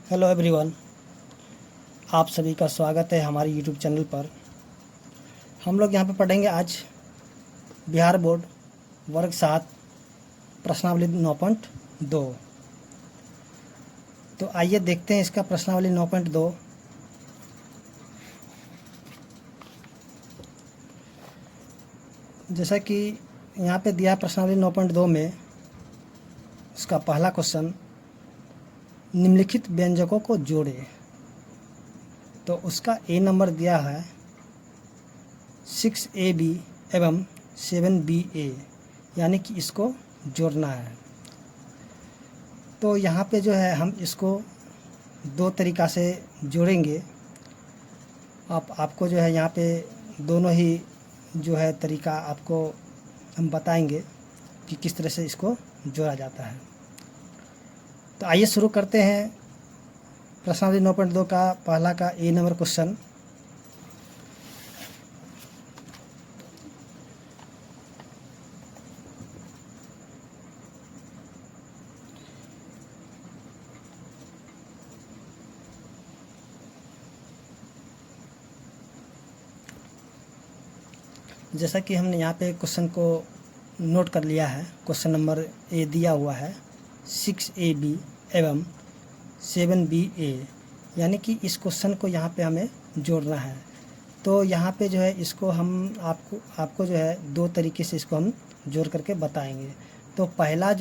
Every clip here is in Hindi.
हेलो एवरीवन, आप सभी का स्वागत है हमारे यूट्यूब चैनल पर। हम लोग यहाँ पे पढ़ेंगे आज बिहार बोर्ड वर्ग 7 प्रश्नावली 9.2। तो आइए देखते हैं इसका प्रश्नावली 9.2। जैसा कि यहाँ पे दिया प्रश्नावली 9.2 में उसका पहला क्वेश्चन, निम्नलिखित व्यंजकों को जोड़े। तो उसका ए नंबर दिया है 6AB एवं 7BA, यानी कि इसको जोड़ना है। तो यहाँ पे जो है हम इसको दो तरीक़ा से जोड़ेंगे। आपको जो है यहाँ पे दोनों ही जो है तरीक़ा आपको हम बताएंगे कि किस तरह से इसको जोड़ा जाता है। तो आइए शुरू करते हैं प्रश्नावली 9.2 का पहला का ए नंबर क्वेश्चन। जैसा कि हमने यहाँ पे क्वेश्चन को नोट कर लिया है, क्वेश्चन नंबर ए दिया हुआ है 6AB एवं 7BA, यानी कि इस क्वेश्चन को यहाँ पे हमें जोड़ना है। तो यहाँ पे जो है इसको हम आपको जो है दो तरीके से इसको हम जोड़ करके बताएंगे। तो पहला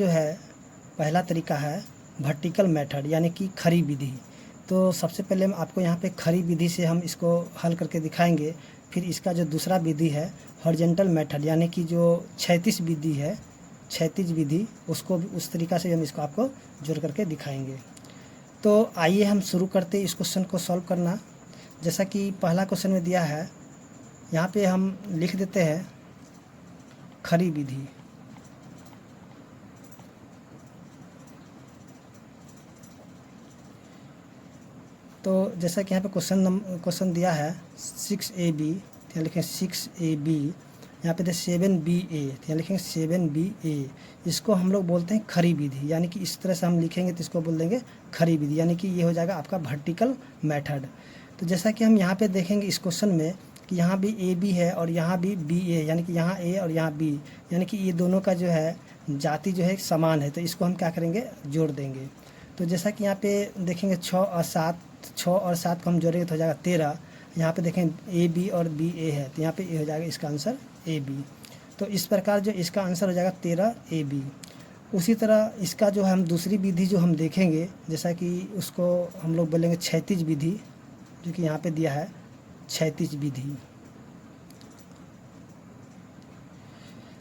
तरीका है वर्टिकल मेथड, यानी कि खड़ी विधि। तो सबसे पहले हम आपको यहाँ पे खड़ी विधि से हम इसको हल करके दिखाएंगे। फिर इसका जो दूसरा विधि है हॉरिजॉन्टल मेथड, यानी कि जो क्षैतिज विधि है, क्षैतिज विधि, उसको भी उस तरीक़ा से हम इसको आपको जोड़ करके दिखाएंगे। तो आइए हम शुरू करते इस क्वेश्चन को सॉल्व करना। जैसा कि पहला क्वेश्चन में दिया है, यहाँ पे हम लिख देते हैं खड़ी विधि। तो जैसा कि यहाँ पे क्वेश्चन दिया है 6AB, यहाँ लिखें 6AB, यहाँ पे 7BA, यहाँ लिखेंगे 7BA। इसको हम लोग बोलते हैं खड़ी विधि, यानी कि इस तरह से हम लिखेंगे तो इसको बोल देंगे खड़ी विधि, यानी कि ये हो जाएगा आपका वर्टिकल मेथड। तो जैसा कि हम यहाँ पे देखेंगे इस क्वेश्चन में कि यहाँ भी AB है और यहाँ भी BA, यानी कि यहाँ A और यहाँ B, यानी कि ये दोनों का जो है जाति जो है समान है। तो इसको हम क्या करेंगे, जोड़ देंगे। तो जैसा कि यहाँ पे देखेंगे 6 और 7 को हम जोड़ेंगे तो हो जाएगा 13। यहाँ पे देखें AB और BA है, तो यहाँ पे ये हो जाएगा इसका आंसर AB। तो इस प्रकार जो इसका आंसर हो जाएगा 13AB। उसी तरह इसका जो है हम दूसरी विधि जो हम देखेंगे, जैसा कि उसको हम लोग बोलेंगे क्षैतिज विधि, जो कि यहाँ पे दिया है क्षैतिज विधि।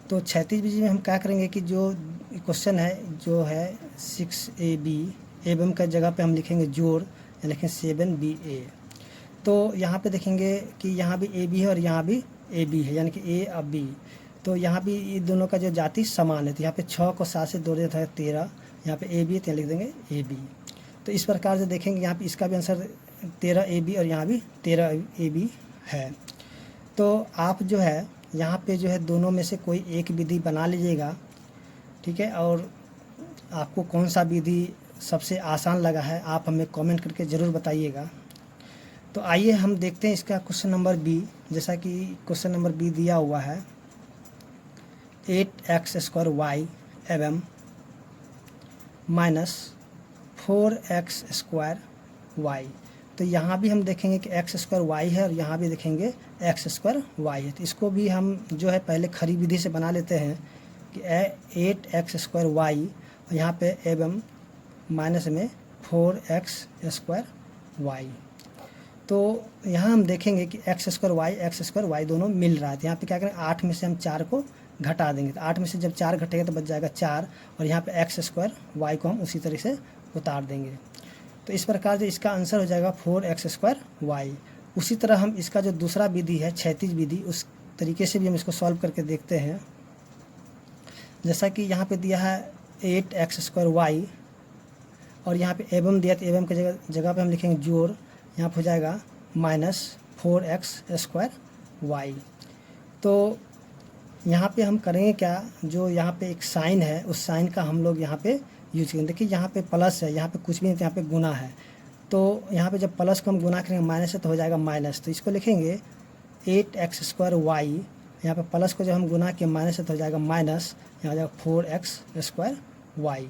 तो क्षैतिज विधि में हम क्या करेंगे कि जो क्वेश्चन है जो है 6AB एवं का जगह पे हम लिखेंगे जोड़, लिखें 7BA। तो यहाँ पे देखेंगे कि यहाँ भी AB है और यहाँ भी AB है, यानी कि A और B। तो यहाँ भी ये दोनों का जो जाति समान है। तो यहाँ पे 6 को 7 से जोड़े था 13, यहाँ पे AB है तो लिख देंगे AB। तो इस प्रकार से देखेंगे यहाँ पे इसका भी आंसर 13AB और यहाँ भी 13AB है। तो आप जो है यहाँ पे जो है दोनों में से कोई एक विधि बना लीजिएगा, ठीक है। और आपको कौन सा विधि सबसे आसान लगा है आप हमें कमेंट करके ज़रूर बताइएगा। तो आइए हम देखते हैं इसका क्वेश्चन नंबर B। जैसा कि क्वेश्चन नंबर B दिया हुआ है 8x² एवं -4x²। तो यहाँ भी हम देखेंगे कि x² है और यहाँ भी देखेंगे x² है। तो इसको भी हम जो है पहले खड़ी विधि से बना लेते हैं कि 8x² और यहाँ पे एवं माइनस में 4x²। तो यहाँ हम देखेंगे कि x² दोनों मिल रहा है। तो यहाँ पे क्या करें, 8 में से हम 4 को घटा देंगे। तो 8 में से जब 4 घटेगा तो बच जाएगा 4, और यहाँ पे x² को हम उसी तरह से उतार देंगे। तो इस प्रकार से इसका आंसर हो जाएगा 4x²। उसी तरह हम इसका जो दूसरा विधि है क्षैतिज विधि, उस तरीके से भी हम इसको सॉल्व करके देखते हैं। जैसा कि यहाँ पे दिया है 8x² और यहाँ पे एवं दिया, तो एवं की जगह पे हम लिखेंगे जोड़, यहाँ पे हो जाएगा -4x²। तो यहाँ पे हम करेंगे क्या, जो यहाँ पे एक साइन है उस साइन का हम लोग यहाँ पे यूज करेंगे। देखिए यहाँ पे प्लस है, यहाँ पे कुछ भी नहीं, यहाँ पे गुना है। तो यहाँ पे जब प्लस को हम गुना करेंगे माइनस से तो हो जाएगा माइनस, तो इसको लिखेंगे 8x² y। यहाँ पे प्लस को जब हम गुना किए माइनस से तो हो जाएगा माइनस, यहाँ हो जाएगा 4x² y।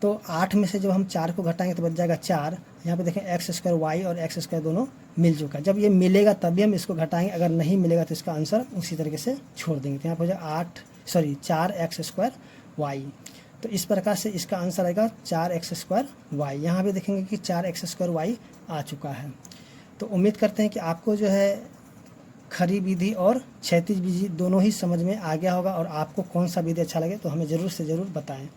तो 8 में से जब हम 4 को घटाएंगे तो बच जाएगा 4। यहाँ पे देखें x² y और x² दोनों मिल चुका है। जब ये मिलेगा तभी हम इसको घटाएंगे, अगर नहीं मिलेगा तो इसका आंसर उसी तरीके से छोड़ देंगे। तो यहाँ पे हो जाएगा 4x² y। तो इस प्रकार से इसका आंसर आएगा 4x² y। यहाँ पे देखेंगे कि 4x² y आ चुका है। तो उम्मीद करते हैं कि आपको जो है खड़ी विधि और क्षैतिज विधि दोनों ही समझ में आ गया होगा, और आपको कौन सा विधि अच्छा लगे तो हमें ज़रूर से ज़रूर बताएं।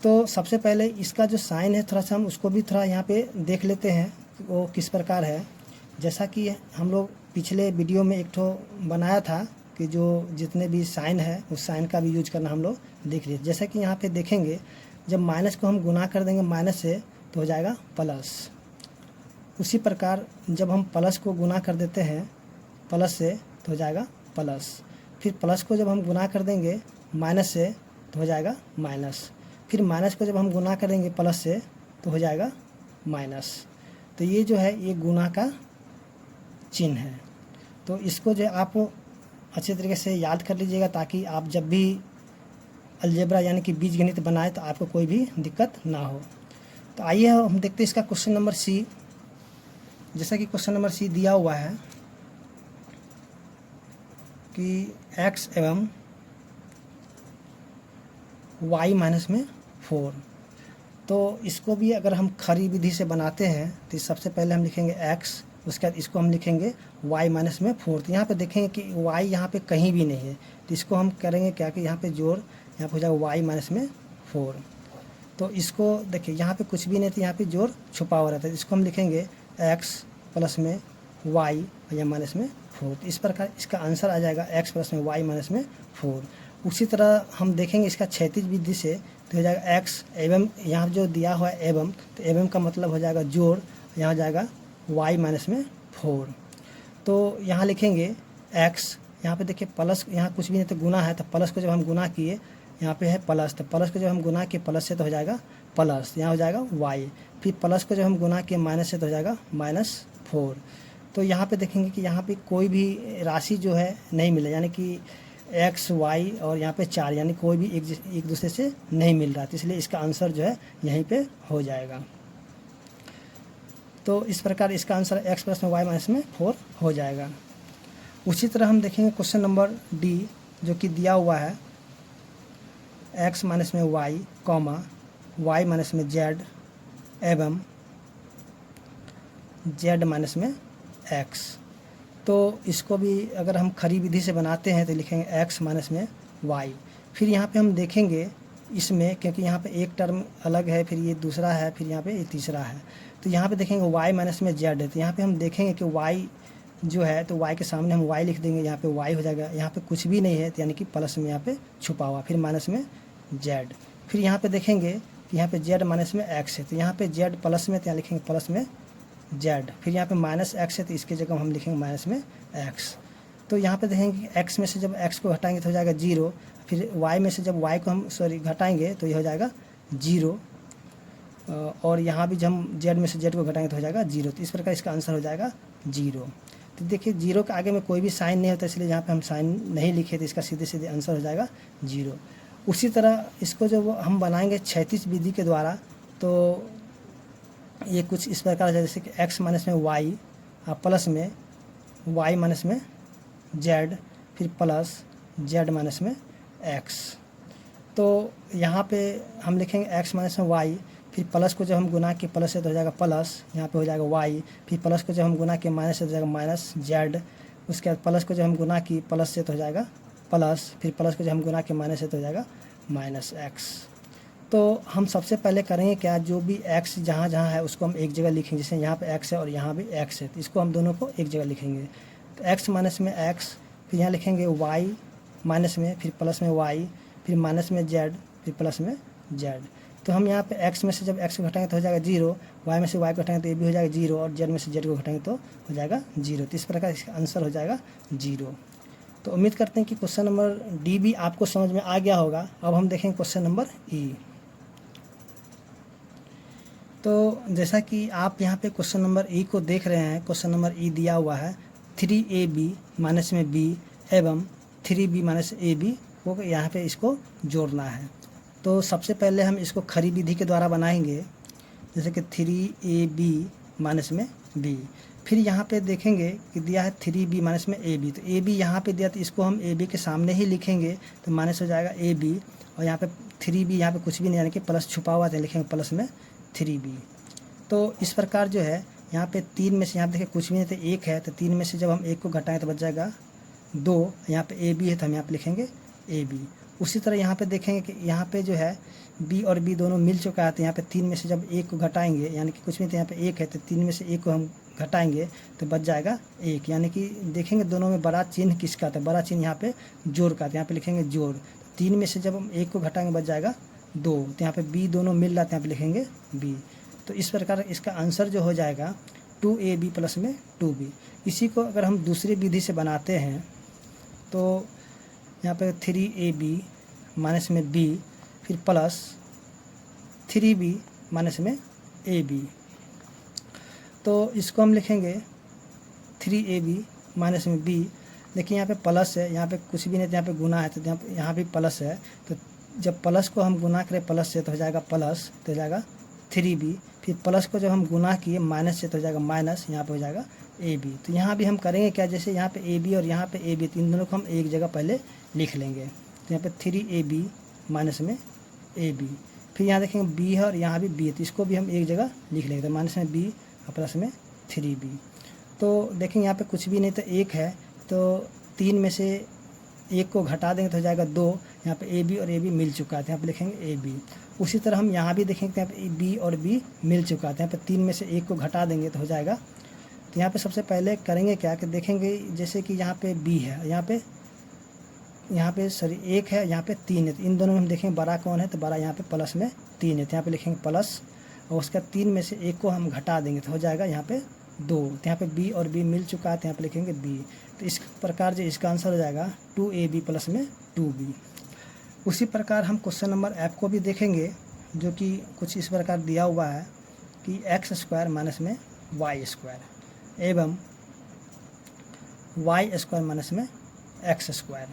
तो सबसे पहले इसका जो साइन है थोड़ा सा हम उसको भी थोड़ा यहाँ पे देख लेते हैं वो किस प्रकार है। जैसा कि हम लोग पिछले वीडियो में एक ठो बनाया था कि जो जितने भी साइन है उस साइन का भी यूज करना हम लोग देख लिए। जैसा कि यहाँ पे देखेंगे जब माइनस को हम गुना कर देंगे माइनस से तो हो जाएगा प्लस। उसी प्रकार जब हम प्लस को गुना कर देते हैं प्लस से तो हो जाएगा प्लस। फिर प्लस को जब हम गुना कर देंगे माइनस से तो हो जाएगा माइनस। फिर माइनस को जब हम गुना करेंगे प्लस से तो हो जाएगा माइनस। तो ये जो है ये गुना का चिन्ह है। तो इसको जो आप अच्छे तरीके से याद कर लीजिएगा ताकि आप जब भी अलजेब्रा यानी कि बीजगणित बनाए तो आपको कोई भी दिक्कत ना हो। तो आइए हम देखते हैं इसका क्वेश्चन नंबर सी। जैसा कि क्वेश्चन नंबर सी दिया हुआ है कि x एवं y माइनस में 4। तो इसको भी अगर हम खड़ी विधि से बनाते हैं तो सबसे पहले हम लिखेंगे x, उसके बाद इसको हम लिखेंगे y माइनस में 4। तो यहाँ पे देखेंगे कि y यहाँ पे कहीं भी नहीं है, तो इसको हम करेंगे क्या कि यहाँ पे जोड़, यहाँ पे हो जाएगा y माइनस में 4। तो इसको देखिए यहाँ पे कुछ भी नहीं था, यहाँ पे जोड़ छुपा हुआ रहता है। इसको हम लिखेंगे x प्लस में y या माइनस में 4। तो इस प्रकार इसका आंसर आ जाएगा x प्लस में y माइनस में 4। उसी तरह हम देखेंगे इसका क्षैतिज विधि से तो हो जाएगा x एवं, यहाँ जो दिया हुआ है एवं, तो एवं का मतलब हो जाएगा जोड़, यहाँ हो जाएगा y माइनस में 4। तो यहाँ लिखेंगे x, यहाँ पे देखिए प्लस, यहाँ कुछ भी नहीं तो गुना है, तो प्लस को जब हम गुना किए यहाँ पे है प्लस, तो प्लस को जब हम गुना किए प्लस से तो हो जाएगा प्लस, यहाँ हो जाएगा y। फिर प्लस को जब हम गुना किए माइनस से तो हो जाएगा -4। तो यहाँ पे देखेंगे कि यहाँ पे कोई भी राशि जो है नहीं मिला, यानी कि x y और यहाँ पे 4 यानी कोई भी एक दूसरे से नहीं मिल रहा, तो इसलिए इसका आंसर जो है यहीं पे हो जाएगा। तो इस प्रकार इसका आंसर x प्लस में y माइनस में 4 हो जाएगा। उसी तरह हम देखेंगे क्वेश्चन नंबर डी जो कि दिया हुआ है x माइनस में y कॉमा y माइनस में z एवं z माइनस में x। तो इसको भी अगर हम खड़ी विधि से बनाते हैं तो लिखेंगे x माइनस में y। फिर यहाँ पे हम देखेंगे इसमें, क्योंकि यहाँ पे एक टर्म अलग है, फिर ये दूसरा है, फिर यहाँ पे ये तीसरा है, तो यहाँ पे देखेंगे y माइनस में z है। तो यहाँ पे हम देखेंगे कि y जो है तो y के सामने हम y लिख देंगे, यहाँ पे y हो जाएगा, यहाँ पे कुछ भी नहीं है तो यानी कि प्लस में यहाँ पे छुपा हुआ, फिर माइनस में z। फिर यहाँ पे देखेंगे कि यहाँ पे z माइनस में x है, तो यहाँ पे z प्लस में, तो यहाँ लिखेंगे प्लस में z। फिर यहाँ पे -x है तो इसके जगह हम लिखेंगे माइनस में x। तो यहाँ पे देखेंगे कि x में से जब x को घटाएंगे तो हो जाएगा 0, फिर y में से जब y को हम घटाएंगे तो ये हो जाएगा 0, और यहाँ भी जब हम z में से z को घटाएंगे तो हो जाएगा 0। तो इस प्रकार इसका आंसर हो जाएगा 0। तो देखिए 0 के आगे में कोई भी साइन नहीं होता, इसलिए यहाँ पे हम साइन नहीं लिखे, तो इसका सीधे सीधे आंसर हो जाएगा 0। उसी तरह इसको जब हम बनाएंगे क्षैतिज विधि के द्वारा तो ये कुछ इस प्रकार है, जैसे कि x माइनस में y प्लस में y माइनस में z, फिर प्लस z माइनस में x। तो यहाँ पे हम लिखेंगे x माइनस में y, फिर प्लस को जब हम गुना किए प्लस से तो हो जाएगा प्लस, यहाँ पे हो जाएगा y। फिर प्लस को जब हम गुना किए माइनस से तो हो जाएगा माइनस z। उसके बाद प्लस को जब हम गुना किए प्लस से तो हो जाएगा प्लस, फिर प्लस को जब हम गुना किए माइनस से तो हो जाएगा -x। तो हम सबसे पहले करेंगे क्या, जो भी x जहाँ जहाँ है उसको हम एक जगह लिखेंगे, जैसे यहाँ पे x है और यहाँ भी x है, तो इसको हम दोनों को एक जगह लिखेंगे। तो x माइनस में x, फिर यहाँ लिखेंगे y माइनस में, फिर प्लस में y, फिर माइनस में z, फिर प्लस में z। तो हम यहाँ पे x में से जब x को घटाएंगे तो हो जाएगा 0, y में से y को घटाएंगे तो ये भी हो जाएगा 0, और z में से z को घटाएंगे तो हो जाएगा 0। तो इस प्रकार इसका आंसर हो जाएगा 0। तो उम्मीद करते हैं कि क्वेश्चन नंबर डी भी आपको समझ में आ गया होगा। अब हम देखेंगे क्वेश्चन नंबर ई। तो जैसा कि आप यहाँ पे क्वेश्चन नंबर ई को देख रहे हैं, क्वेश्चन नंबर ई दिया हुआ है 3ab माइनस में b एवं 3b माइनस ab को यहाँ पे इसको जोड़ना है। तो सबसे पहले हम इसको खरी विधि के द्वारा बनाएंगे, जैसे कि 3ab माइनस में b। फिर यहाँ पे देखेंगे कि दिया है 3b माइनस में ab, तो ab यहाँ पे दिया तो इसको हम ab के सामने ही लिखेंगे, तो माइनस हो जाएगा ab, और यहाँ पे 3b यहाँ पे कुछ भी नहीं, यानी कि प्लस छुपा हुआ है, लिखेंगे प्लस में 3b। तो इस प्रकार जो है यहाँ पे 3 में से, यहाँ देखिए कुछ भी नहीं तो 1 है, तो 3 में से जब हम 1 को घटाएं तो बच जाएगा 2। यहाँ पे ab है तो हम यहाँ पे लिखेंगे ab। उसी तरह यहाँ पे देखेंगे कि यहाँ पे जो है b और b दोनों मिल चुका है, तो यहाँ पे 3 में से जब 1 को घटाएंगे, यानी कि कुछ भी नहीं तो यहाँ पे 1 है, तो 3 में से 1 को हम घटाएंगे तो बच जाएगा 1। यानी कि देखेंगे दोनों में बड़ा चिन्ह किसका, तो बड़ा चिन्ह यहाँ पे जोड़ का, तो यहाँ पे लिखेंगे जोड़। 3 में से जब हम 1 को घटाएंगे बच जाएगा 2, तो यहाँ पे b दोनों मिल रहा है, यहाँ पे लिखेंगे b। तो इस प्रकार इसका आंसर जो हो जाएगा 2ab प्लस में 2b। इसी को अगर हम दूसरी विधि से बनाते हैं तो यहाँ पे 3ab माइनस में b फिर प्लस 3b माइनस में ab। तो इसको हम लिखेंगे 3ab माइनस में b। देखिए यहाँ पे प्लस है, यहाँ पे कुछ भी नहीं, यहाँ पे गुना है, तो यहाँ भी प्लस है, तो जब प्लस को हम गुना करें प्लस से तो हो जाएगा प्लस, तो हो जाएगा 3b। फिर प्लस को जब हम गुना किए माइनस से तो हो जाएगा माइनस, यहाँ पे हो जाएगा ab। तो यहाँ भी हम करेंगे क्या, जैसे यहाँ पे ab और यहाँ पे ab, तो इन दोनों को हम एक जगह पहले लिख लेंगे। तो यहाँ पे 3ab माइनस में ab। फिर यहाँ देखेंगे b है और यहाँ भी b है, तो इसको भी हम एक जगह लिख लेंगे, तो माइनस में b और प्लस में 3b। तो देखेंगे यहाँ पे कुछ भी नहीं तो 1 है, तो 3 में से 1 को घटा देंगे तो हो जाएगा 2। यहाँ पे ab और ab मिल चुका है, तो यहाँ पे लिखेंगे ab। उसी तरह हम यहाँ भी देखेंगे तो यहाँ पे b और b मिल चुका है, तो यहाँ पे 3 में से 1 को घटा देंगे तो हो जाएगा। तो यहाँ पे सबसे पहले करेंगे क्या कि देखेंगे जैसे कि यहाँ पे b है, यहाँ पे सॉरी 1 है, यहाँ पे 3 है, तो इन दोनों में हम देखेंगे बड़ा कौन है, तो बड़ा यहाँ पे प्लस में 3 है, तो यहाँ पे लिखेंगे प्लस, और उसका 3 में से 1 को हम घटा देंगे तो हो जाएगा यहाँ पे 2। तो यहाँ पे b और b मिल चुका है, तो यहाँ पे लिखेंगे b। तो इस प्रकार जो इसका आंसर हो जाएगा 2ab प्लस में 2b। उसी प्रकार हम क्वेश्चन नंबर F को भी देखेंगे, जो कि कुछ इस प्रकार दिया हुआ है कि x² माइनस में y² एवं y² माइनस में x²।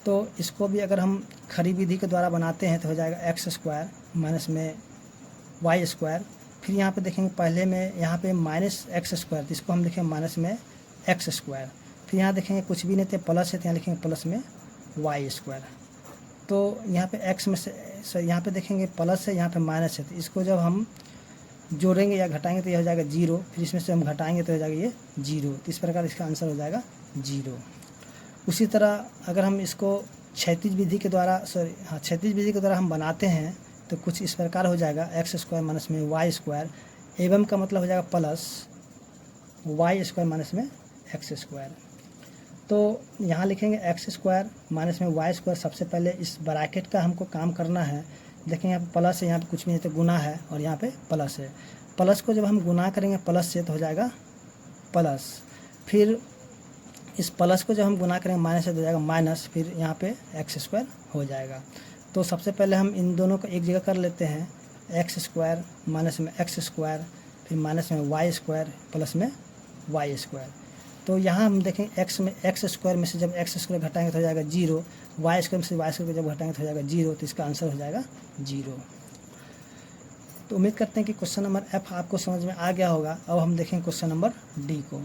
तो इसको भी अगर हम खरी विधि के द्वारा बनाते हैं तो हो जाएगा x² माइनस में y²। फिर यहाँ पे देखेंगे पहले में यहाँ पे माइनस x², तो इसको हम लिखेंगे माइनस में x²। फिर यहाँ देखेंगे कुछ भी नहीं थे, प्लस है, तो यहाँ लिखेंगे प्लस में y²। तो यहाँ पे x में से यहाँ पे देखेंगे प्लस है, यहाँ पे माइनस है, तो इसको जब हम जोड़ेंगे या घटाएंगे तो ये हो जाएगा 0। फिर इसमें से हम घटाएंगे तो हो जाएगा ये 0। तो इस प्रकार इसका आंसर हो जाएगा 0। उसी तरह अगर हम इसको क्षैतिज विधि के द्वारा क्षैतिज विधि के द्वारा हम बनाते हैं तो कुछ इस प्रकार हो जाएगा x² माइनस में y² एवं का मतलब हो जाएगा प्लस y² माइनस में x²। तो यहाँ लिखेंगे x² माइनस में y²। सबसे पहले इस ब्रैकेट का हमको काम करना है। देखेंगे यहाँ पे प्लस है, यहाँ पे कुछ भी नहीं तो गुना है, और यहाँ पे प्लस है। प्लस को जब हम गुना करेंगे प्लस से तो हो जाएगा प्लस, फिर इस प्लस को जब हम गुना करेंगे माइनस से तो हो जाएगा माइनस, फिर यहाँ पे x² हो जाएगा। तो सबसे पहले हम इन दोनों को एक जगह कर लेते हैं, x² माइनस में x², फिर माइनस में y² प्लस में y²। तो यहाँ हम देखें x स्क्वायर में से जब x² घटाएंगे तो हो जाएगा 0, y² में से y² जब घटाएंगे तो हो जाएगा 0, तो इसका आंसर हो जाएगा 0। तो उम्मीद करते हैं कि क्वेश्चन नंबर F आपको समझ में आ गया होगा। अब हम देखें क्वेश्चन नंबर D को।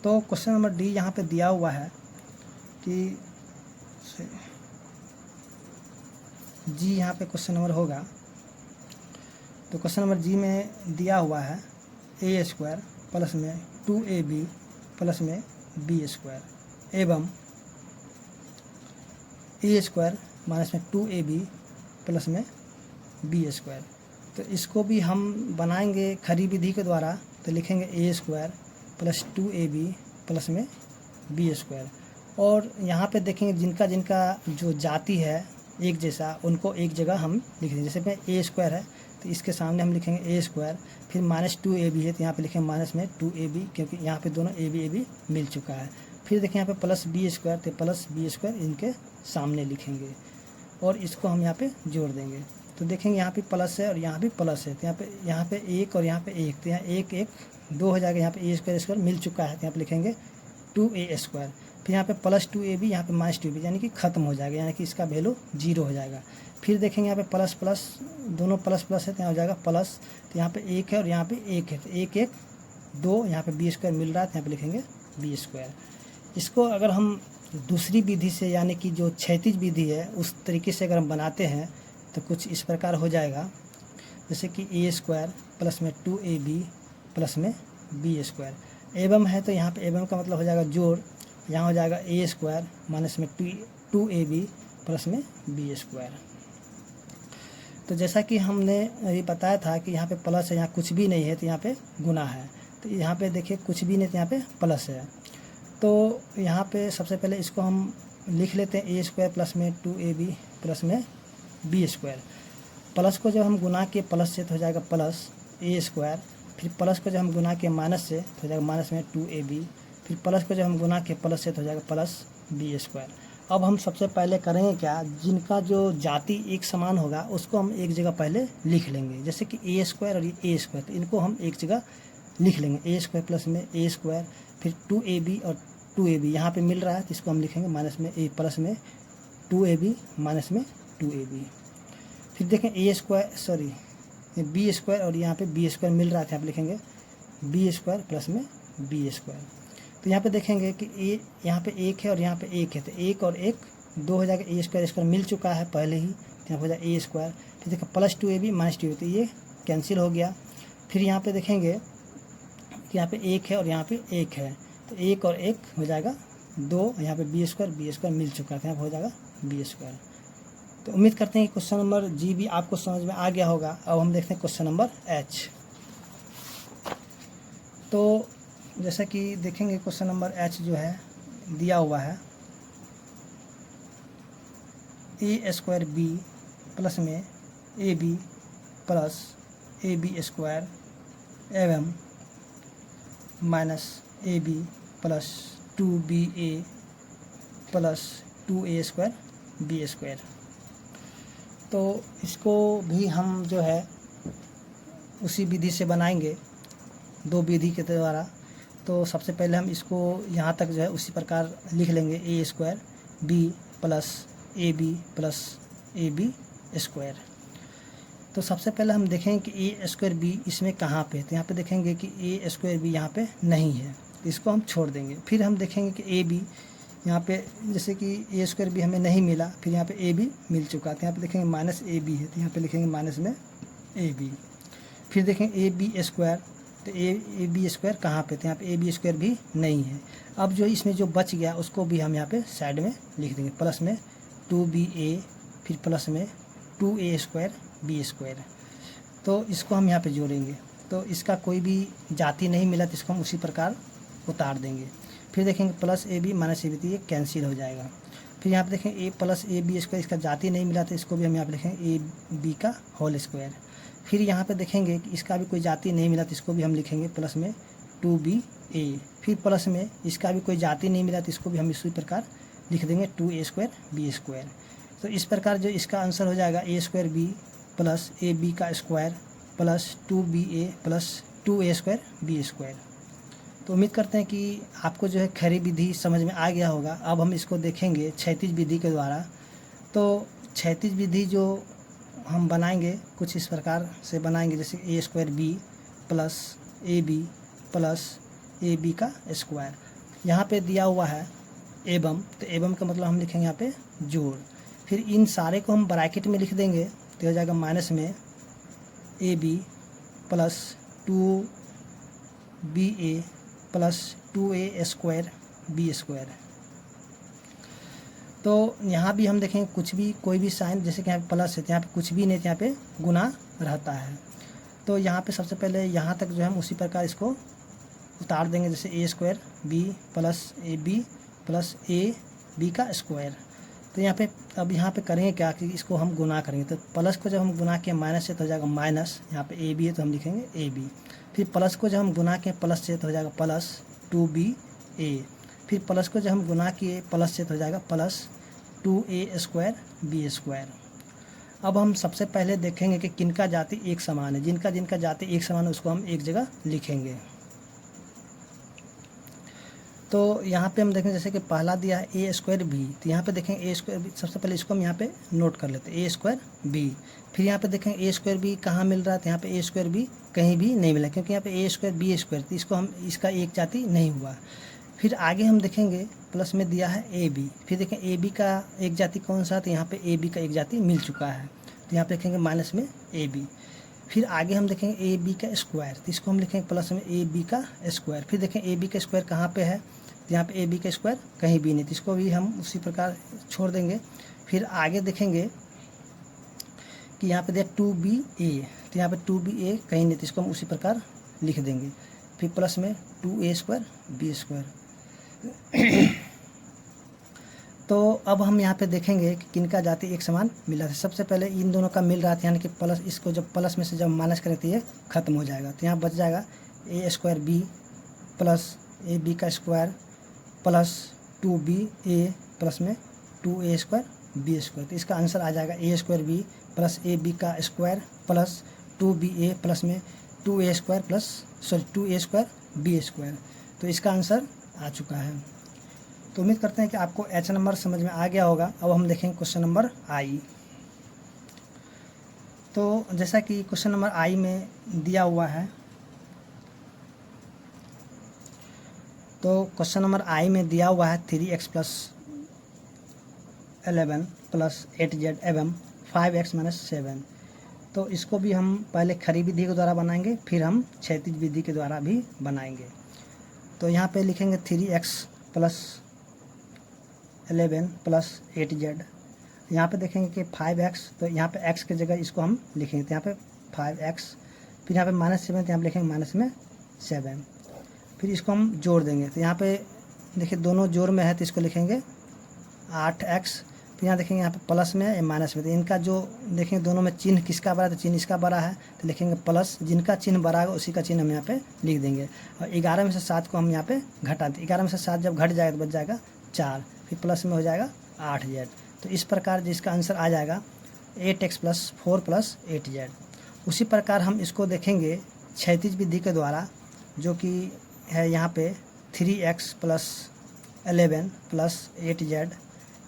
तो क्वेश्चन नंबर D यहाँ पे दिया हुआ है कि G यहाँ पे क्वेश्चन नंबर होगा। तो क्वेश्चन नंबर G में दिया हुआ है a² प्लस में 2ab प्लस में b² एवं a² माइनस में 2ab प्लस में b²। तो इसको भी हम बनाएंगे खरी विधि के द्वारा। तो लिखेंगे a² प्लस 2ab प्लस में b²। और यहाँ पे देखेंगे जिनका जिनका जो जाति है एक जैसा, उनको एक जगह हम लिख देंगे। जैसे में a² है तो इसके सामने हम लिखेंगे a², फिर माइनस 2ab है तो यहाँ पे लिखेंगे माइनस में 2ab, क्योंकि यहाँ पे दोनों ab मिल चुका है। फिर देखें यहाँ पे प्लस b² तो प्लस b² इनके सामने लिखेंगे और इसको हम यहाँ पे जोड़ देंगे। तो देखेंगे यहाँ पे प्लस है और यहाँ भी प्लस है, तो यहाँ पे एक और यहाँ पे एक, तो यहाँ एक एक 2 हो जाएगा। यहाँ पे ए स्क्वायर मिल चुका है, तो यहाँ पे लिखेंगे 2a स्क्वायर। फिर यहाँ पे प्लस 2ab, यहाँ पे माइनस 2ab, यानी कि ख़त्म हो जाएगा, यानी कि इसका वैल्यू 0 हो जाएगा। फिर देखेंगे यहाँ पे प्लस प्लस, दोनों प्लस प्लस है, तो यहाँ हो जाएगा प्लस, तो यहाँ पे एक है और यहाँ पे एक है, तो एक एक 2, यहाँ पे बी स्क्वायर मिल रहा है, तो यहाँ पे लिखेंगे बी स्क्वायर। इसको अगर हम दूसरी विधि से, यानी कि जो क्षैतिज विधि है उस तरीके से अगर हम बनाते हैं तो कुछ इस प्रकार हो जाएगा, जैसे कि ए स्क्वायर प्लस में 2ab प्लस में बी स्क्वायर। एवं है तो यहाँ पे एवं का मतलब हो जाएगा जोड़, यहाँ हो जाएगा ए स्क्वायर माइनस में 2ab प्लस में बी स्क्वायर। तो जैसा कि हमने ये बताया था कि यहाँ पे प्लस है, यहाँ कुछ भी नहीं है तो यहाँ पे गुना है, तो यहाँ पे देखिए कुछ भी नहीं तो यहाँ पे प्लस है। तो यहाँ पे सबसे पहले इसको हम लिख लेते हैं ए स्क्वायर प्लस में 2ab प्लस में बी स्क्वायर। प्लस को जब हम गुना किए प्लस से तो हो जाएगा प्लस ए स्क्वायर, फिर प्लस को जब हम गुना किए माइनस से तो हो जाएगा माइनस में 2ab, फिर प्लस को जब हम गुना किए प्लस से तो हो जाएगा प्लस बी स्क्वायर। अब हम सबसे पहले करेंगे क्या, जिनका जो जाति एक समान होगा उसको हम एक जगह पहले लिख लेंगे, जैसे कि ए स्क्वायर और ये ए स्क्वायर, तो इनको हम एक जगह लिख लेंगे। ए स्क्वायर प्लस में ए स्क्वायर, फिर 2ab और 2ab यहाँ पे मिल रहा है तो इसको हम लिखेंगे माइनस में ए प्लस में 2ab माइनस में 2ab। फिर देखें ए स्क्वायर सॉरी बी स्क्वायर और यहाँ पे बी स्क्वायर मिल रहा था, यहाँ पे लिखेंगे बी स्क्वायर प्लस में बी स्क्वायर। तो यहाँ पे देखेंगे कि ए यहाँ पे एक है और यहाँ पे एक है, तो एक और एक 2 हो जाएगा, ए स्क्वायर मिल चुका है पहले ही, तो यहाँ हो जाएगा ए स्क्वायर। फिर देखो प्लस 2ab माइनस 2ab, तो ये कैंसिल हो गया। फिर यहाँ पे देखेंगे कि यहाँ पे एक है और यहाँ पे एक है, तो एक और एक हो जाएगा 2, यहाँ पे बी स्क्वायर मिल चुका है, यहाँ पे हो जाएगा बी स्क्वायर। तो उम्मीद करते हैं कि क्वेश्चन नंबर जी भी आपको समझ में आ गया होगा। अब हम देखते हैं क्वेश्चन नंबर एच। तो जैसा कि देखेंगे क्वेश्चन नंबर एच जो है दिया हुआ है ए स्क्वायर बी प्लस में A B plus A B square एवं minus A B plus 2ba plus 2a square B square. तो इसको भी हम जो है उसी विधि से बनाएंगे, दो विधि के द्वारा। तो सबसे पहले हम इसको यहाँ तक जो है उसी प्रकार लिख लेंगे, A square B plus A B plus A B square. तो सबसे पहले हम देखेंगे कि ए स्क्वायर बी इसमें कहाँ पे है, तो यहाँ पे देखेंगे कि ए स्क्वायर बी यहाँ पे नहीं है, तो इसको हम छोड़ देंगे। फिर हम देखेंगे कि ए बी यहाँ पे, जैसे कि ए स्क्वायर बी हमें नहीं मिला, फिर यहाँ पे ए बी मिल चुका, तो यहाँ पे देखेंगे माइनस ए बी है, तो यहाँ पे लिखेंगे माइनस में ए बी। फिर देखेंगे ए बी स्क्वायर, तो ए बी स्क्वायर कहाँ पे, तो यहाँ पे ए बी स्क्वायर भी नहीं है। अब जो इसमें जो बच गया उसको भी हम यहाँ पे साइड में लिख देंगे, प्लस में 2ba, फिर प्लस में 2a स्क्वायर बी स्क्वायर। तो इसको हम यहाँ पे जोड़ेंगे, तो इसका कोई भी जाति नहीं मिला तो इसको हम उसी प्रकार उतार देंगे। फिर देखेंगे plus A B minus A B, तो ये कैंसिल हो जाएगा। फिर यहाँ पे देखेंगे A plus A B square, इसका जाति नहीं मिला तो इसको भी हम यहाँ पे लिखेंगे ए बी का होल स्क्वायर। फिर यहाँ पे देखेंगे कि इसका भी कोई जाति नहीं मिला तो इसको भी हम लिखेंगे प्लस में 2ba। फिर प्लस में इसका भी कोई जाति नहीं मिला तो इसको भी हम इसी प्रकार लिख देंगे 2a स्क्वायर बी स्क्वायर। तो इस प्रकार जो इसका आंसर हो जाएगा A square B plus A B का square plus 2ba plus 2a square B square. तो उम्मीद करते हैं कि आपको जो है खरी विधि समझ में आ गया होगा। अब हम इसको देखेंगे क्षैतिज विधि के द्वारा। तो क्षैतिज विधि जो हम बनाएंगे कुछ इस प्रकार से बनाएंगे, जैसे A square B plus A B plus A B का स्क्वायर। यहाँ पे दिया हुआ है एवं, तो एवं का मतलब हम लिखेंगे यहाँ पे जोड़। फिर इन सारे को हम ब्रैकेट में लिख देंगे, तो हो जाएगा माइनस में A B plus 2ba plus 2a square B square. तो यहाँ भी हम देखेंगे कुछ भी कोई भी साइन, जैसे कि यहाँ पे प्लस है तो यहाँ पे कुछ भी नहीं, तो यहाँ पे गुना रहता है। तो यहाँ पे सबसे पहले यहाँ तक जो है हम उसी प्रकार इसको उतार देंगे, जैसे A square B plus A B plus A B का स्क्वायर। तो यहाँ पे अब यहाँ पे करेंगे क्या कि इसको हम गुना करेंगे, तो प्लस को जब हम गुना किए माइनस से तो हो जाएगा माइनस, यहाँ पे ए बी है तो हम लिखेंगे ए बी। फिर प्लस को जब हम गुना किए प्लस से तो हो जाएगा प्लस 2ba। फिर प्लस को जब हम गुना किए प्लस से तो हो जाएगा plus 2a square B square. अब हम सबसे पहले देखेंगे कि किनका जाति एक समान है। जिनका जिनका जाति एक समान है उसको हम एक जगह लिखेंगे। तो यहाँ पे हम देखें जैसे कि पहला दिया है ए स्क्वायर बी, तो यहाँ पे देखें ए स्क्वायर बी, सबसे पहले इसको हम यहाँ पे नोट कर लेते हैं ए स्क्वायर बी। फिर यहाँ पे देखें ए स्क्वायर बी कहाँ मिल रहा है, तो यहाँ पे ए स्क्वायर बी कहीं भी नहीं मिला, क्योंकि यहाँ पे ए स्क्वायर बी स्क्वायर, तो इसको हम इसका एक जाति नहीं हुआ। फिर आगे हम देखेंगे प्लस में दिया है ए बी, फिर देखें ए बी का एक जाति कौन सा, तो यहाँ पे ए बी का एक जाति मिल चुका है, तो यहाँ पे देखेंगे माइनस में ए बी। फिर आगे हम देखेंगे ए बी का स्क्वायर, तो इसको हम लिखेंगे प्लस में ए बी का स्क्वायर। फिर देखें ए बी का स्क्वायर कहाँ पे है, तो यहाँ पे ए बी का स्क्वायर कहीं भी नहीं, तो इसको भी हम उसी प्रकार छोड़ देंगे। फिर आगे देखेंगे कि यहाँ पे दिया 2ba, तो यहाँ पे 2ba कहीं नहीं, तो इसको हम उसी प्रकार लिख देंगे। फिर प्लस में 2a स्क्वायर बी स्क्वायर। तो अब हम यहाँ पे देखेंगे कि किनका जाति एक समान मिला था। सबसे पहले इन दोनों का मिल रहा था, यानी कि प्लस, इसको जब प्लस में से जब माइनस करें तो ये खत्म हो जाएगा, तो यहाँ बच जाएगा A square B plus A B का स्क्वायर प्लस 2ba प्लस में 2a स्क्वायर बी स्क्वायर। तो इसका आंसर आ जाएगा A square B plus A B का स्क्वायर प्लस 2ba प्लस में 2a square plus 2a square B square. तो इसका आंसर आ चुका है। तो उम्मीद करते हैं कि आपको एच नंबर समझ में आ गया होगा। अब हम देखेंगे क्वेश्चन नंबर आई। तो जैसा कि क्वेश्चन नंबर आई में दिया हुआ है, तो क्वेश्चन नंबर आई में दिया हुआ है 3x प्लस 11 प्लस 8z एवं 5x माइनस 7। तो इसको भी हम पहले खड़ी विधि के द्वारा बनाएंगे, फिर हम क्षैतिज विधि के द्वारा भी बनाएंगे। तो यहाँ पे लिखेंगे 3x प्लस 11 प्लस 8z। यहाँ पे देखेंगे कि 5x, तो यहाँ पे x की जगह इसको हम लिखेंगे, तो यहाँ पे 5x, फिर यहाँ पे माइनस 7, तो यहाँ पे लिखेंगे माइनस में 7। फिर इसको हम जोड़ देंगे, तो यहाँ पे देखिए दोनों जोड़ में है, तो इसको लिखेंगे 8x। फिर यहाँ देखेंगे यहाँ पे प्लस में या माइनस में, तो इनका जो देखेंगे दोनों में चिन्ह किसका बड़ा है, तो चिन्ह इसका बड़ा है, तो लिखेंगे प्लस। जिनका चिन्ह बड़ा है उसी का चिन्ह हम यहाँ पे लिख देंगे। और 11 में से 7 को हम यहाँ पे घटा दें, 11 में से 7 जब घट जाएगा तो बच जाएगा 4, फिर प्लस में हो जाएगा 8z। तो इस प्रकार जिसका आंसर आ जाएगा 8x प्लस 4 प्लस 8z। उसी प्रकार हम इसको देखेंगे क्षैतिज विधि के द्वारा, जो कि है यहाँ पे 3x प्लस 11 प्लस 8z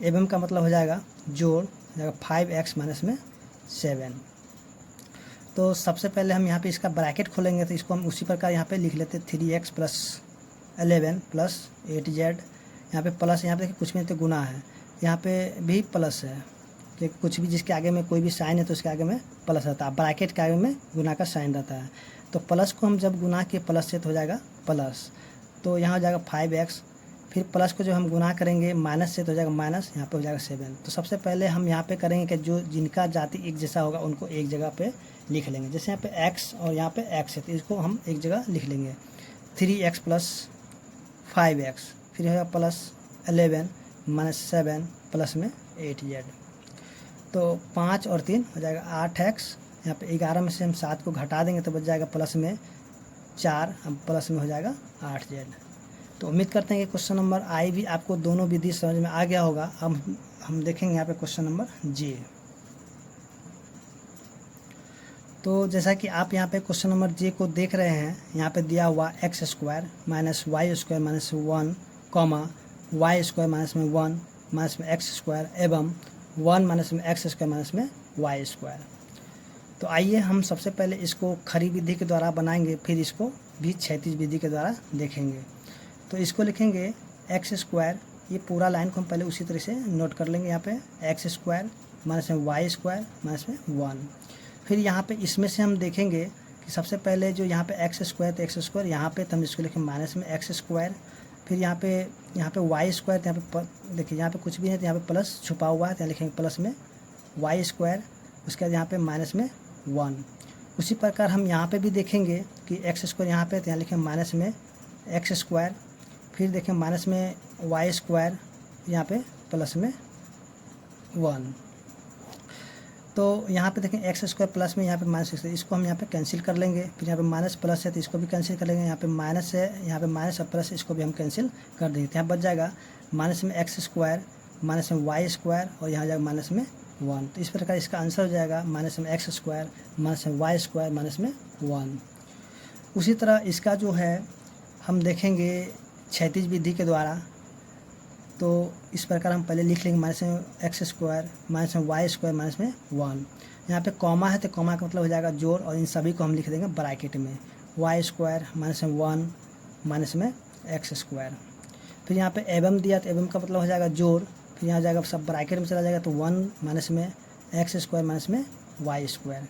एवं का मतलब हो जाएगा जोड़, हो जाएगा 5x माइनस में 7। तो सबसे पहले हम यहाँ पे इसका ब्रैकेट खोलेंगे, तो इसको हम उसी प्रकार यहाँ पे लिख लेते 3x प्लस 11 प्लस 8z। यहाँ पे प्लस, यहाँ पे देखिए कुछ भी नहीं तो गुना है, यहाँ पे भी प्लस है, क्योंकि कुछ भी जिसके आगे में कोई भी साइन है तो उसके आगे में प्लस रहता है, ब्रैकेट के आगे में गुना का साइन रहता है। तो प्लस को हम जब गुना के प्लस से तो हो जाएगा प्लस, तो यहाँ हो जाएगा 5x। फिर प्लस को जब हम गुना करेंगे माइनस से तो हो जाएगा माइनस, यहाँ पे हो जाएगा 7। तो सबसे पहले हम यहाँ पे करेंगे कि जो जिनका जाति एक जैसा होगा उनको एक जगह पे लिख लेंगे। जैसे यहाँ पे x और यहाँ पे x है, तो इसको हम एक जगह लिख लेंगे 3x प्लस 5x, फिर होगा प्लस 11 माइनस 7 प्लस में 8z। तो 5 और 3 हो जाएगा 8x। यहाँ पे 11 में से हम 7 को घटा देंगे तो बच जाएगा प्लस में 4, अब प्लस में हो जाएगा 8z। तो उम्मीद करते हैं कि क्वेश्चन नंबर आई भी आपको दोनों विधि समझ में आ गया होगा। अब हम देखेंगे यहाँ पे क्वेश्चन नंबर जे। तो जैसा कि आप यहाँ पे क्वेश्चन नंबर जे को देख रहे हैं, यहाँ पे दिया हुआ X square minus Y square minus 1 comma Y square minus में 1 माइनस में एक्स स्क्वायर एवं 1 माइनस में एक्स स्क्वायर माइनस में वाई स्क्वायर। तो आइए हम सबसे पहले इसको खड़ी विधि के द्वारा बनाएंगे, फिर इसको भी क्षैतिज विधि के द्वारा देखेंगे। तो इसको लिखेंगे एक्स स्क्वायर, ये पूरा लाइन को हम पहले उसी तरह से नोट कर लेंगे। यहाँ पे एक्स स्क्वायर माइनस में वाई स्क्वायर माइनस में 1। फिर यहाँ पे इसमें से हम देखेंगे कि सबसे पहले जो यहाँ पे एक्स स्क्वायर, तो एक्स स्क्वायर यहाँ पे तो हम इसको लिखेंगे माइनस में एक्स स्क्वायर। फिर यहाँ पे वाई स्क्वायर, तो यहाँ पे देखिए यहाँ पे कुछ भी है तो यहाँ पे प्लस छुपा हुआ है, तो यहाँ लिखेंगे प्लस में वाई स्क्वायर। उसके बाद यहाँ पे माइनस में 1। उसी प्रकार हम यहाँ पे भी देखेंगे कि एक्स स्क्वायर यहाँ पे, तो यहाँ लिखेंगे माइनस में एक्स स्क्वायर। फिर देखें माइनस में वाई स्क्वायर, यहाँ पे प्लस में 1। तो यहाँ पे देखें एक्स स्क्वायर प्लस में यहाँ पे माइनस एक्स, इसको हम यहाँ पे कैंसिल कर लेंगे। फिर यहाँ पे माइनस प्लस है तो इसको भी कैंसिल कर लेंगे। यहाँ पे माइनस है, यहाँ पे माइनस और प्लस, इसको भी हम कैंसिल कर देंगे। तो यहाँ बच जाएगा माइनस में एक्स स्क्वायर माइनस में वाई स्क्वायर और यहाँ जाएगा माइनस में 1। तो इस प्रकार इसका आंसर हो जाएगा माइनस में एक्स स्क्वायर माइनस में वाई स्क्वायर माइनस में 1। उसी तरह इसका जो है हम देखेंगे क्षैतिज विधि के द्वारा। तो इस प्रकार हम पहले लिख लेंगे माइनस में एक्स स्क्वायर माइनस में वाई स्क्वायर माइनस में 1। यहाँ पे कॉमा है तो कॉमा का मतलब हो जाएगा जोड़, और इन सभी को हम लिख देंगे ब्रैकेट में वाई स्क्वायर माइनस में 1 माइनस में एक्स स्क्वायर। फिर यहाँ पे एवं दिया तो एवं का मतलब हो जाएगा जोड़, फिर यहाँ जाएगा सब ब्रैकेट में चला जाएगा तो 1 माइनस में एक्स स्क्वायर माइनस में वाई स्क्वायर।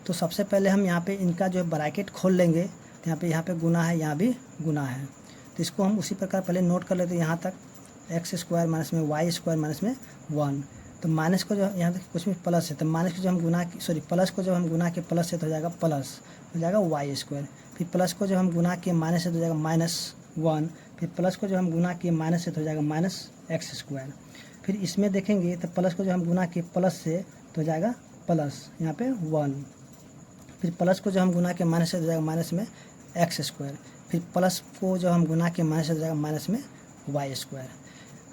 तो सबसे पहले हम यहाँ पे इनका जो है ब्रैकेट खोल लेंगे, तो यहाँ पे गुना है, यहाँ भी गुना है, तो इसको हम उसी प्रकार पहले नोट कर लेते हैं यहाँ तक एक्स स्क्वायर माइनस में वाई स्क्वायर माइनस में 1। तो माइनस को जो यहाँ तक कुछ भी प्लस है, तो माइनस को जो हम गुना प्लस को जब हम गुना के प्लस से तो हो जाएगा प्लस हो जाएगा वाई स्क्वायर। फिर प्लस को जब हम गुना किए माइनस से तो हो जाएगा -1। फिर प्लस को जब हम गुना किए माइनस से तो हो जाएगा माइनस एक्स स्क्वायर। फिर इसमें देखेंगे तो प्लस को जब हम गुना किए प्लस से तो हो जाएगा प्लस यहाँ पे 1। फिर प्लस को जब हम गुना के माइनस से तो हो जाएगा माइनस में एक्स स्क्वायर। फिर प्लस को जब हम गुना के माइनस से तो हो जाएगा माइनस में वाई स्क्वायर।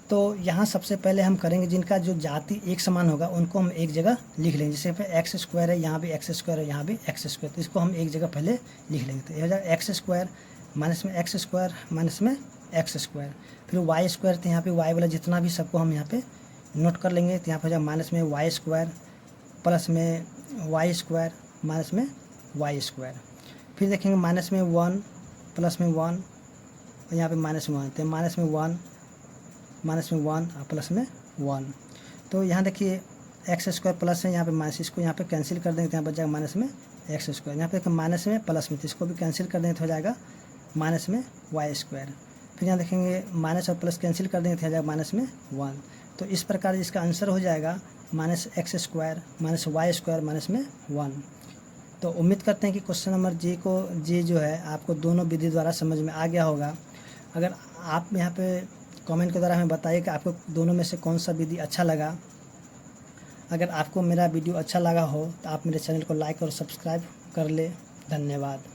तो यहाँ सबसे पहले हम करेंगे जिनका जो जाति एक समान होगा उनको हम एक जगह लिख लेंगे। जैसे पे एक्स स्क्वायर है, यहाँ भी एक्स स्क्वायर है, यहाँ भी एक्स स्क्वायर, तो इसको हम एक जगह पहले लिख लेंगे। तो ये हो जाएगा एक्स स्क्वायर माइनस में एक्स स्क्वायर माइनस में एक्स स्क्वायर। फिर वाई स्क्वायर, तो यहाँ पे वाई वाला जितना भी सबको हम यहाँ पे नोट कर लेंगे। तो यहाँ पे हो जाएगा माइनस में वाई स्क्वायर प्लस में वाई स्क्वायर माइनस में वाई स्क्वायर। फिर देखेंगे माइनस में 1 प्लस में 1 और यहाँ पे -1, तो माइनस में 1 माइनस में 1 और प्लस में 1। तो यहाँ देखिए एक्स स्क्वायर प्लस है, यहाँ पे माइनस, इसको यहाँ पे कैंसिल कर देंगे तो यहाँ बच जाएगा माइनस में एक्स स्क्वायर। यहाँ पे माइनस में प्लस में, तो इसको भी कैंसिल कर देंगे तो हो जाएगा माइनस में वाई स्क्वायर। फिर यहाँ देखेंगे माइनस और प्लस कैंसिल कर देंगे तो हो जाएगा माइनस में 1। तो इस प्रकार इसका आंसर हो जाएगा minus X square minus Y square minus में 1। तो उम्मीद करते हैं कि क्वेश्चन नंबर जी जो है आपको दोनों विधि द्वारा समझ में आ गया होगा। अगर आप यहाँ पे कमेंट के द्वारा हमें बताइए कि आपको दोनों में से कौन सा विधि अच्छा लगा। अगर आपको मेरा वीडियो अच्छा लगा हो तो आप मेरे चैनल को लाइक और सब्सक्राइब कर ले। धन्यवाद।